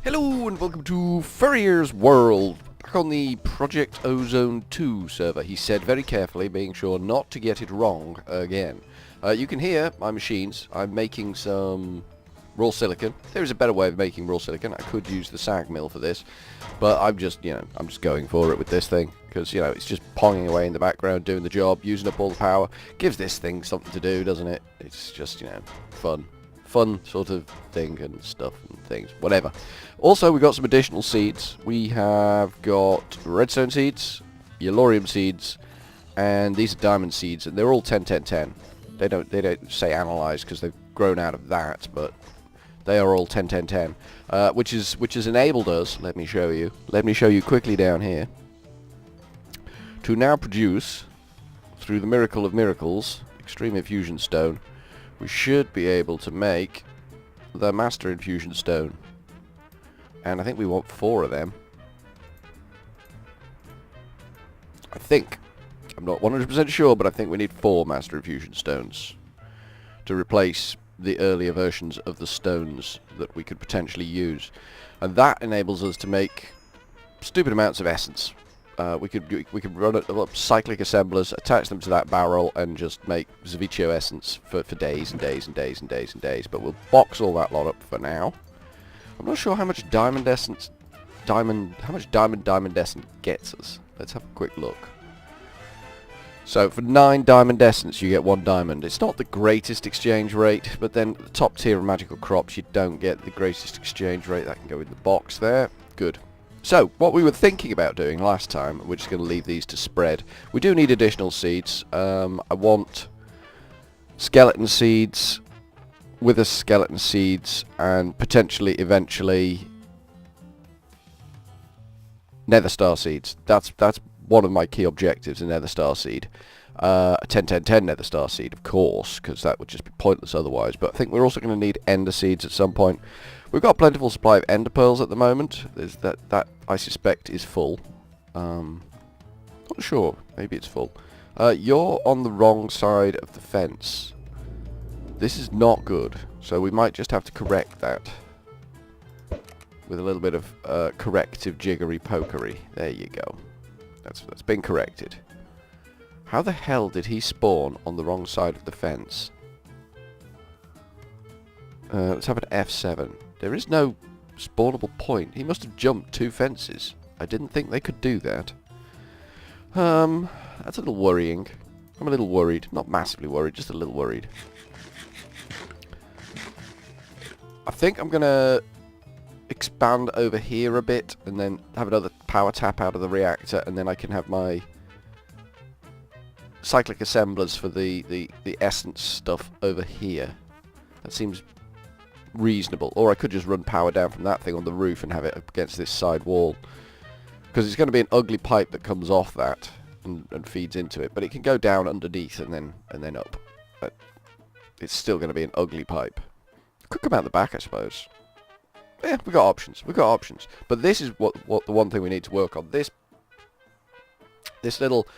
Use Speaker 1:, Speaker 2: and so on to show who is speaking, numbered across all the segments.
Speaker 1: Hello and welcome to Furryearsworld, back on the Project Ozone 2 server, he said very carefully, being sure not to get it wrong again. You can hear my machines. I'm making some raw silicon. There is a better way of making raw silicon. I could use the sag mill for this, but I'm just going for it with this thing, because, it's just ponging away in the background, doing the job, using up all the power. Gives this thing something to do, doesn't it? It's just, fun sort of thing and stuff and things, whatever. Also, we got some additional seeds. We have got redstone seeds, yellorium seeds, and these are diamond seeds, and they're all 10-10-10. They don't say analyzed because they've grown out of that, but they are all 10-10-10, which has enabled us. Let me show you quickly down here, to now produce, through the miracle of miracles, extreme infusion stone. We should be able to make the master infusion stone. And I think we want 4 of them. I think. I'm not 100% sure, but I think we need 4 master infusion stones to replace the earlier versions of the stones that we could potentially use. And that enables us to make stupid amounts of essence. We could run up cyclic assemblers, attach them to that barrel, and just make Zavicchio essence for days and days and days and days and days. But we'll box all that lot up for now. I'm not sure how much diamond essence diamond essence gets us. Let's have a quick look. So for 9 diamond essence, you get 1 diamond. It's not the greatest exchange rate, but then the top tier of magical crops, you don't get the greatest exchange rate. That can go in the box there. Good. So, what we were thinking about doing last time, we're just going to leave these to spread. We do need additional seeds. I want skeleton seeds, wither skeleton seeds, and potentially, eventually, nether star seeds. That's one of my key objectives, a nether star seed. A 10-10-10 nether star seed, of course, because that would just be pointless otherwise. But I think we're also going to need ender seeds at some point. We've got a plentiful supply of ender pearls at the moment. There's that I suspect is full. Not sure. Maybe it's full. You're on the wrong side of the fence. This is not good. So we might just have to correct that with a little bit of corrective jiggery pokery. There you go. That's been corrected. How the hell did he spawn on the wrong side of the fence? Let's have an F7. There is no spawnable point. He must have jumped 2 fences. I didn't think they could do that. That's a little worrying. I'm a little worried. Not massively worried, just a little worried. I think I'm going to expand over here a bit and then have another power tap out of the reactor, and then I can have my cyclic assemblers for the essence stuff over here. That seems reasonable. Or I could just run power down from that thing on the roof and have it up against this side wall, because it's going to be an ugly pipe that comes off that and feeds into it, but it can go down underneath and then up. But it's still going to be an ugly pipe. Could come out the back, I suppose. Yeah, we got options. But this is what the one thing we need to work on. This little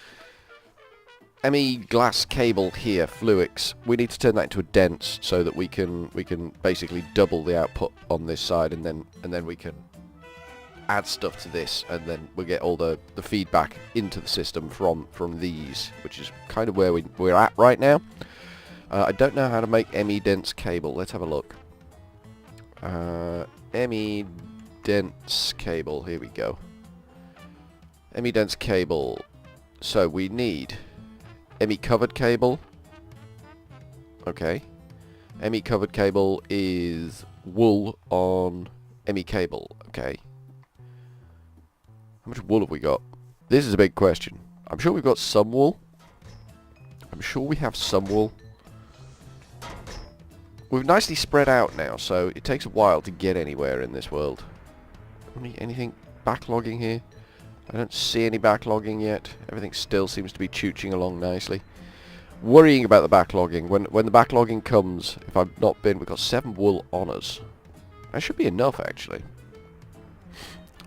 Speaker 1: ME glass cable here, Fluix, we need to turn that into a dense so that we can basically double the output on this side, and then we can add stuff to this, and then we'll get all the feedback into the system from these, which is kind of where we're at right now. I don't know how to make ME dense cable. Let's have a look. ME dense cable. Here we go. ME dense cable. So we need ME covered cable. Okay. ME covered cable is wool on ME cable. Okay. How much wool have we got? This is a big question. I'm sure we've got some wool. I'm sure we have some wool. We've nicely spread out now, so it takes a while to get anywhere in this world. Anything backlogging here? I don't see any backlogging yet. Everything still seems to be chooching along nicely. Worrying about the backlogging. When the backlogging comes, if I've not been, we've got 7 wool on us. That should be enough, actually.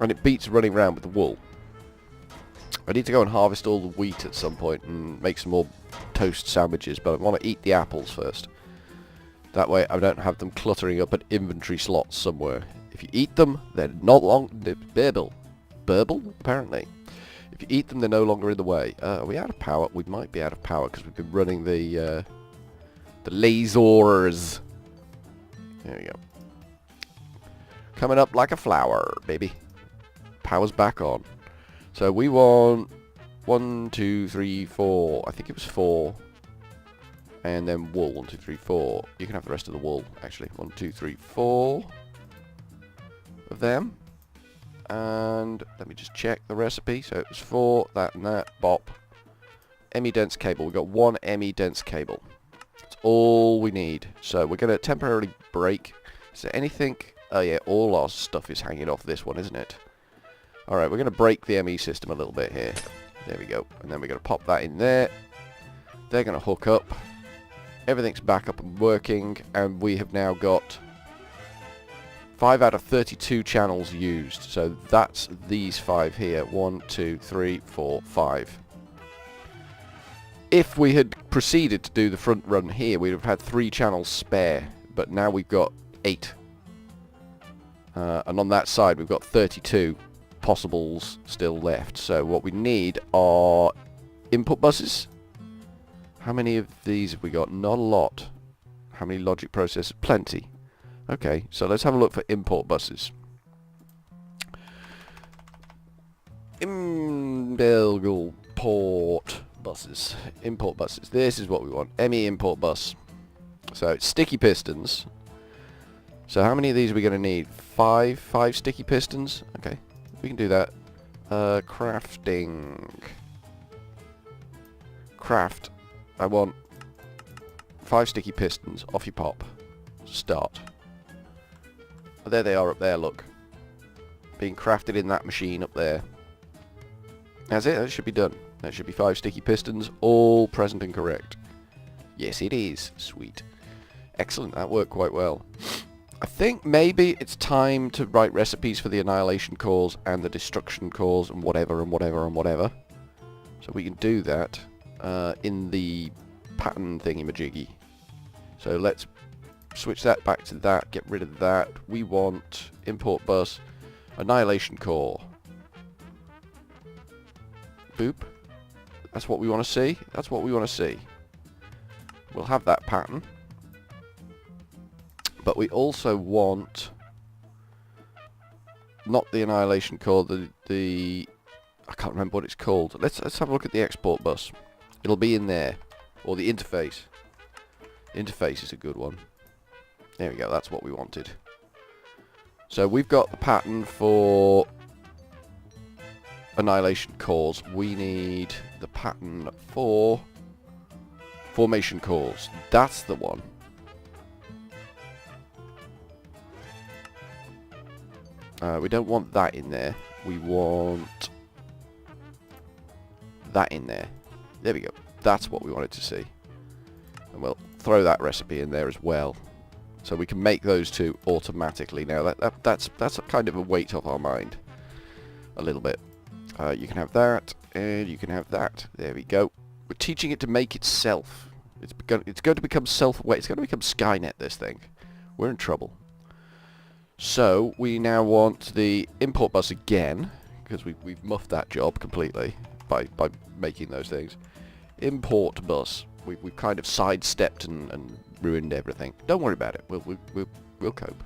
Speaker 1: And it beats running around with the wool. I need to go and harvest all the wheat at some point and make some more toast sandwiches, but I want to eat the apples first. That way I don't have them cluttering up at inventory slots somewhere If you eat them, they're not long... Burble? Apparently. If you eat them, they're no longer in the way. Are we out of power? We might be out of power because we've been running the lasers. There we go. Coming up like a flower, baby. Power's back on. So we want 1, 2, 3, 4. I think it was 4. And then wool. 1, 2, 3, 4. You can have the rest of the wool, actually. 1, 2, 3, 4 of them. And let me just check the recipe. So it was 4, that and that. Bop. ME-dense cable. We've got 1 ME-dense cable. That's all we need. So we're going to temporarily break. Is there anything... Oh yeah, all our stuff is hanging off this one, isn't it? Alright, we're going to break the ME system a little bit here. There we go. And then we're going to pop that in there. They're going to hook up. Everything's back up and working. And we have now got 5 out of 32 channels used. So that's these 5 here. 1, 2, 3, 4, 5. If we had proceeded to do the front run here, we'd have had 3 channels spare. But now we've got 8. And on that side we've got 32 possibles still left. So what we need are input buses. How many of these have we got? Not a lot. How many logic processors? Plenty. Okay, so let's have a look for import buses. Import buses. Import buses. This is what we want. ME import bus. So it's sticky pistons. So how many of these are we going to need? 5 sticky pistons? Okay, we can do that. Crafting. Craft. I want 5 sticky pistons. Off you pop. Start. Oh, there they are up there, look. Being crafted in that machine up there. That's it, that should be done. That should be 5 sticky pistons, all present and correct. Yes, it is. Sweet. Excellent, that worked quite well. I think maybe it's time to write recipes for the annihilation cores and the destruction cores and whatever and whatever and whatever. So we can do that in the pattern thingy-majiggy. So let's switch that back to that, get rid of that. We want import bus, annihilation core. Boop. That's what we want to see. That's what we want to see. We'll have that pattern. But we also want not the annihilation core, the I can't remember what it's called. Let's have a look at the export bus. It'll be in there. Or the interface. Interface is a good one. There we go, that's what we wanted. So we've got the pattern for annihilation cores. We need the pattern for formation cores. That's the one. We don't want that in there. We want that in there. There we go. That's what we wanted to see. And we'll throw that recipe in there as well. So we can make those two automatically. Now that's a kind of a weight off our mind. A little bit. You can have that, and you can have that. There we go. We're teaching it to make itself. It's going to become self-aware. It's going to become Skynet, this thing. We're in trouble. So we now want the import bus again, because we've muffed that job completely by making those things. Import bus. We've kind of sidestepped and ruined everything. Don't worry about it. We'll cope.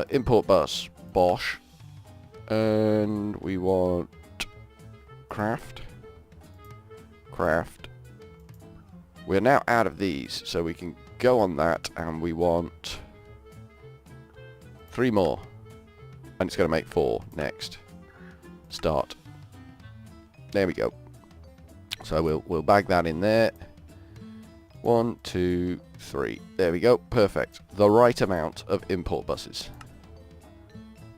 Speaker 1: Import bus. Bosh. And we want craft. Craft. We're now out of these, so we can go on that, and we want 3 more. And it's going to make 4 next. Start. There we go. So we'll bag that in there. 1, 2, 3. There we go. Perfect. The right amount of import buses.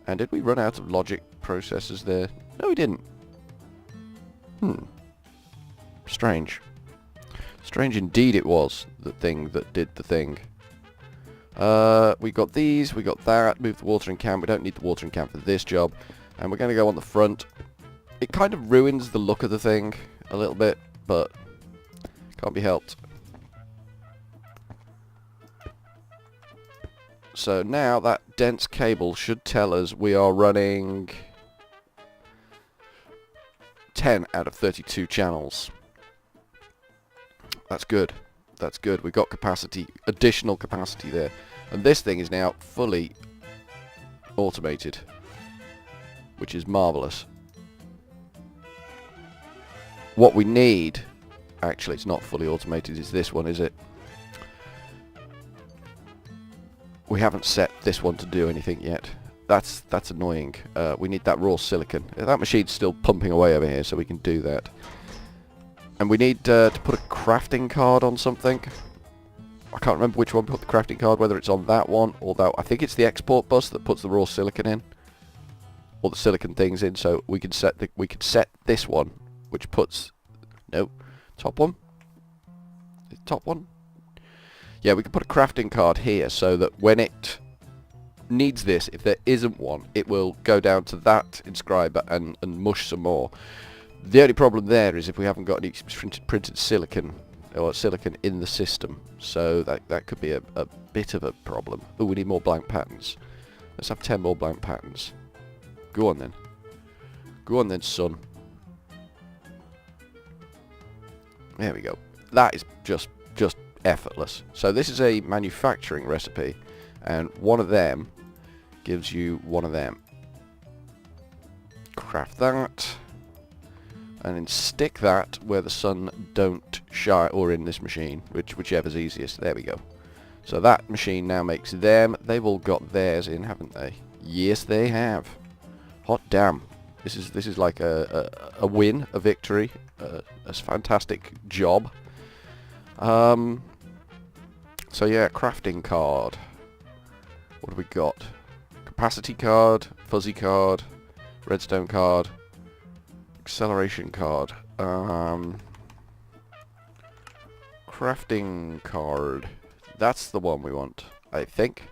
Speaker 1: And did we run out of logic processors there? No, we didn't. Strange. Strange indeed it was, the thing that did the thing. We got these, we got that. Move the watering can. We don't need the watering can for this job. And we're going to go on the front. It kind of ruins the look of the thing a little bit, but can't be helped. So now that dense cable should tell us we are running 10 out of 32 channels. That's good. That's good. We've got capacity, additional capacity there. And this thing is now fully automated, which is marvellous. What we need, actually it's not fully automated, is this one, is it? We haven't set this one to do anything yet. That's annoying. We need that raw silicon. That machine's still pumping away over here, so we can do that. And we need to put a crafting card on something. I can't remember which one put the crafting card, whether it's on that one or that. I think it's the export bus that puts the raw silicon in, or the silicon things in. So we could set this one, which puts top one. Top one. Yeah, we can put a crafting card here so that when it needs this, if there isn't one, it will go down to that inscriber and mush some more. The only problem there is if we haven't got any printed silicon or silicon in the system, so that could be a bit of a problem. Oh, we need more blank patterns. Let's have 10 more blank patterns. Go on then. Go on then, son. There we go. That is just effortless. So this is a manufacturing recipe, and one of them gives you one of them. Craft that, and then stick that where the sun don't shine, or in this machine, whichever's easiest. There we go. So that machine now makes them. They've all got theirs in, haven't they? Yes, they have. Hot damn! This is like a win, a victory, a fantastic job. So yeah, crafting card. What have we got? Capacity card, fuzzy card, redstone card, acceleration card, crafting card. That's the one we want, I think.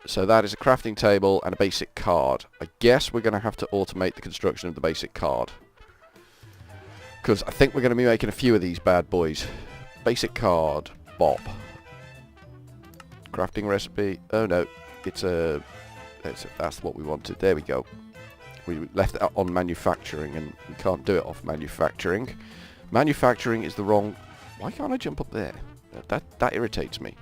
Speaker 1: So that is a crafting table and a basic card. I guess we're going to have to automate the construction of the basic card, because I think we're going to be making a few of these bad boys. Basic card, bop. Crafting recipe. Oh no, that's what we wanted. There we go. We left that on manufacturing, and we can't do it off manufacturing. Manufacturing is the wrong. Why can't I jump up there? That irritates me.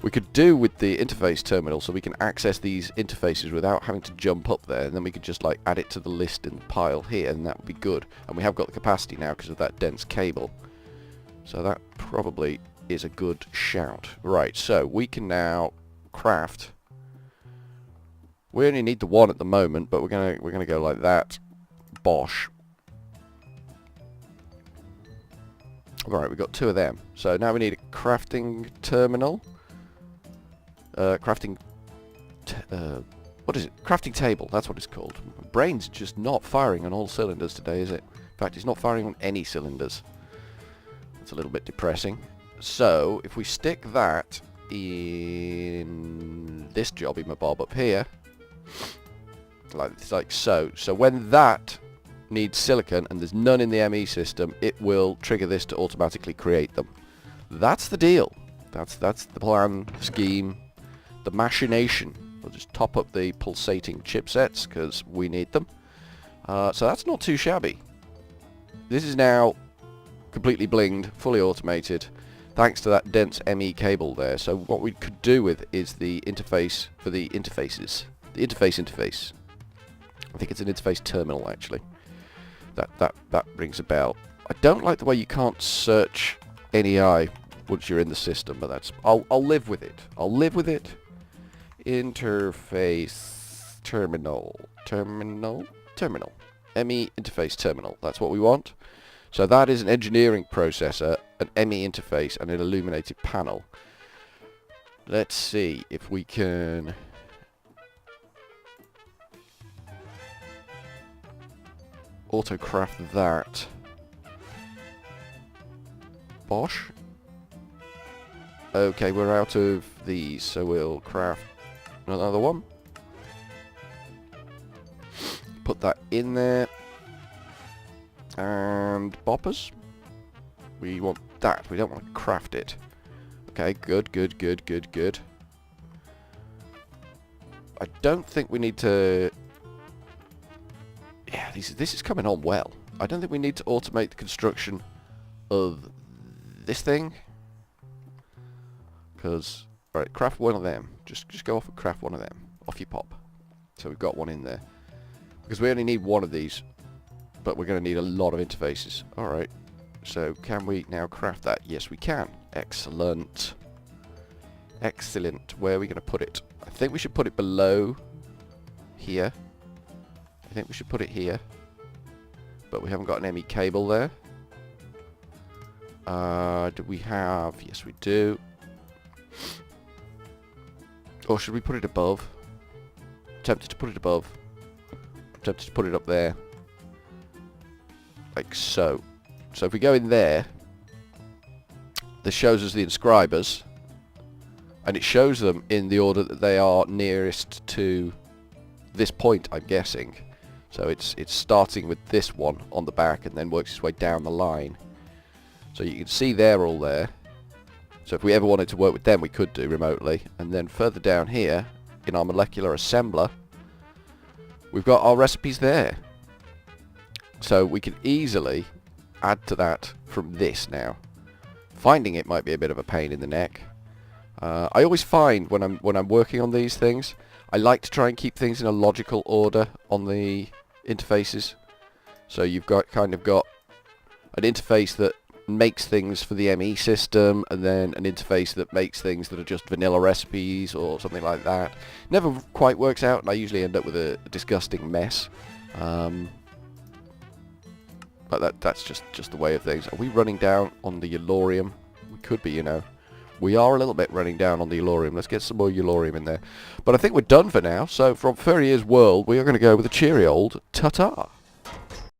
Speaker 1: We could do with the interface terminal, so we can access these interfaces without having to jump up there, and then we could just like add it to the list in the pile here, and that would be good. And we have got the capacity now because of that dense cable. So that probably is a good shout. Right, so we can now craft. We only need the one at the moment, but we're gonna go like that. Bosh. Alright, we've got two of them. So now we need a crafting terminal. Crafting what is it? Crafting table, that's what it's called. My brain's just not firing on all cylinders today, is it? In fact, it's not firing on any cylinders. That's a little bit depressing. So, if we stick that in this jobby mabob up here, like so. So when that needs silicon and there's none in the ME system, it will trigger this to automatically create them. That's the deal. That's the plan, scheme, the machination. We'll just top up the pulsating chipsets because we need them. So that's not too shabby. This is now completely blinged, fully automated, thanks to that dense ME cable there. So what we could do with is the interface for the interfaces. The interface. I think it's an interface terminal actually. That rings a bell. I don't like the way you can't search NEI once you're in the system, but that's I'll live with it. I'll live with it. Interface terminal. ME interface terminal. That's what we want. So that is an engineering processor, an ME interface, and an illuminated panel. Let's see if we can auto-craft that. Bosh. Okay, we're out of these, so we'll craft another one. Put that in there. And boppers. We want that. We don't want to craft it. Okay, good, good, good, good, good. I don't think we need to... Yeah, this is coming on well. I don't think we need to automate the construction of this thing. Because, right, craft one of them. Just go off and craft one of them. Off you pop. So we've got one in there. Because we only need one of these. But we're going to need a lot of interfaces. Alright. So can we now craft that? Yes, we can. Excellent. Excellent. Where are we going to put it? I think we should put it below here. I think we should put it here. But we haven't got an ME cable there. Do we have... Yes, we do. Or should we put it above? Tempted to put it above. Tempted to put it up there. Like so. So if we go in there, this shows us the inscribers. And it shows them in the order that they are nearest to this point, I'm guessing. So it's starting with this one on the back and then works its way down the line. So you can see they're all there. So if we ever wanted to work with them, we could do remotely. And then further down here, in our molecular assembler, we've got our recipes there. So we can easily add to that from this now. Finding it might be a bit of a pain in the neck. I always find when I'm working on these things, I like to try and keep things in a logical order on the interfaces. So you've kind of got an interface that makes things for the ME system, and then an interface that makes things that are just vanilla recipes or something like that. Never quite works out, and I usually end up with a disgusting mess. But that's just the way of things. Are we running down on the Eulorium? We could be, you know. We are a little bit running down on the Eulorium. Let's get some more Eulorium in there. But I think we're done for now. So from Furryearsworld, we are going to go with a cheery old ta-ta.